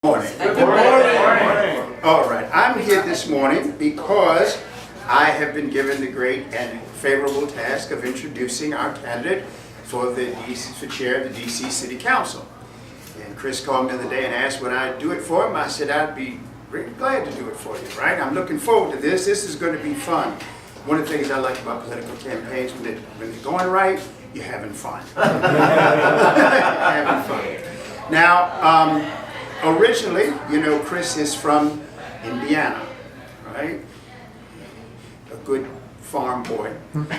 Morning. Good morning. All right, I'm here this morning because I have been given the great and favorable task of introducing our candidate for the chair of the D.C. City Council. And Kris called me the other day and asked would I do it for him. I said I'd be really glad to do it for you, right? I'm looking forward to this. This is going to be fun. One of the things I like about political campaigns, when they're going right, you're having fun. Having fun. Now, originally, you know, Kris is from Indiana, right? A good farm boy. And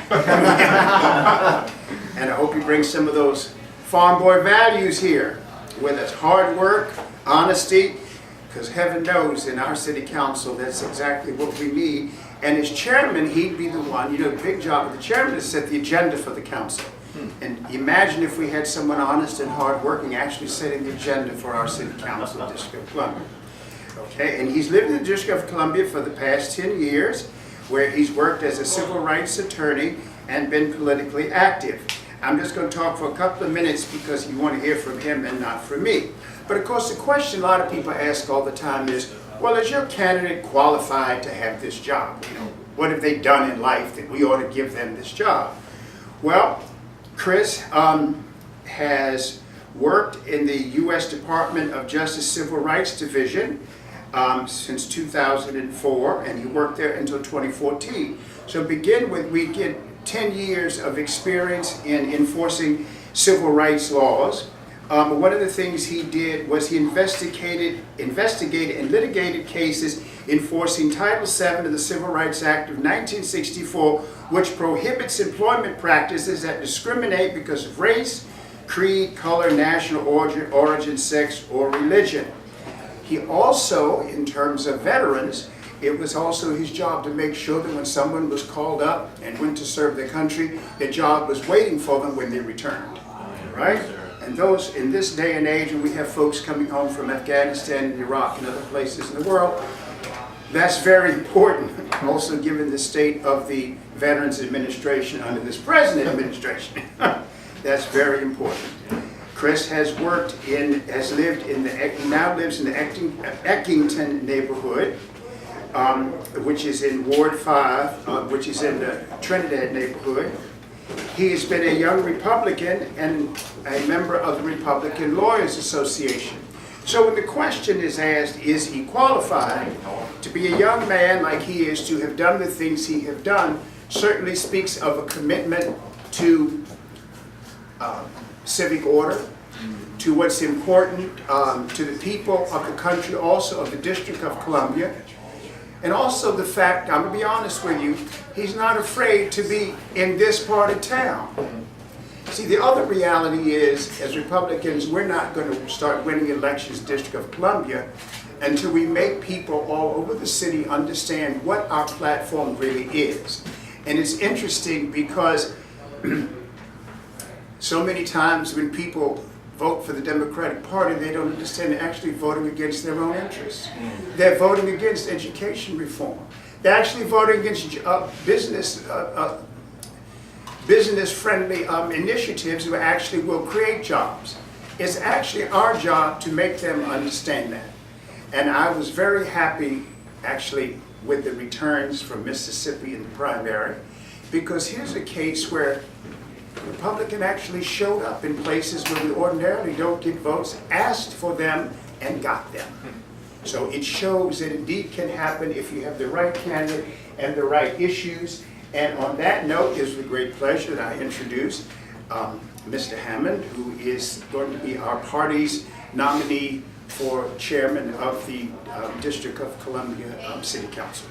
I hope he brings some of those farm boy values here, whether it's hard work, honesty, because heaven knows in our city council that's exactly what we need. And as chairman, he'd be the one, you know, the big job of the chairman is to set the agenda for the council. And imagine if we had someone honest and hardworking actually setting the agenda for our city council, District of Columbia. Okay, and he's lived in the District of Columbia for the past 10 years, where he's worked as a civil rights attorney and been politically active. I'm just going to talk for a couple of minutes because you want to hear from him and not from me. But of course, the question a lot of people ask all the time is, well, is your candidate qualified to have this job? You know, what have they done in life that we ought to give them this job? Well, Kris has worked in the U.S. Department of Justice Civil Rights Division since 2004, and he worked there until 2014. So begin with, we get 10 years of experience in enforcing civil rights laws. One of the things he did was he investigated and litigated cases enforcing Title VII of the Civil Rights Act of 1964, which prohibits employment practices that discriminate because of race, creed, color, national origin, sex, or religion. He also, in terms of veterans, it was also his job to make sure that when someone was called up and went to serve their country, their job was waiting for them when they returned, right? And those, in this day and age, when we have folks coming home from Afghanistan and Iraq and other places in the world, that's very important. Also, given the state of the Veterans Administration under this present administration, that's very important. Kris has now lives in the Eckington neighborhood, which is in Ward 5, which is in the Trinidad neighborhood. He has been a young Republican and a member of the Republican Lawyers Association. So when the question is asked, is he qualified to be a young man like he is, to have done the things he have done, certainly speaks of a commitment to civic order, to what's important to the people of the country, also of the District of Columbia. And also the fact, I'm going to be honest with you, he's not afraid to be in this part of town. See, the other reality is, as Republicans, we're not going to start winning elections in the District of Columbia until we make people all over the city understand what our platform really is. And it's interesting because so many times when people vote for the Democratic Party, they don't understand they're actually voting against their own interests. They're voting against education reform. They're actually voting against business-friendly initiatives that actually will create jobs. It's actually our job to make them understand that. And I was very happy, actually, with the returns from Mississippi in the primary, because here's a case where Republican actually showed up in places where we ordinarily don't get votes, asked for them, and got them. So it shows that indeed can happen if you have the right candidate and the right issues. And on that note, it is with great pleasure that I introduce Mr. Hammond, who is going to be our party's nominee for chairman of the District of Columbia City Council.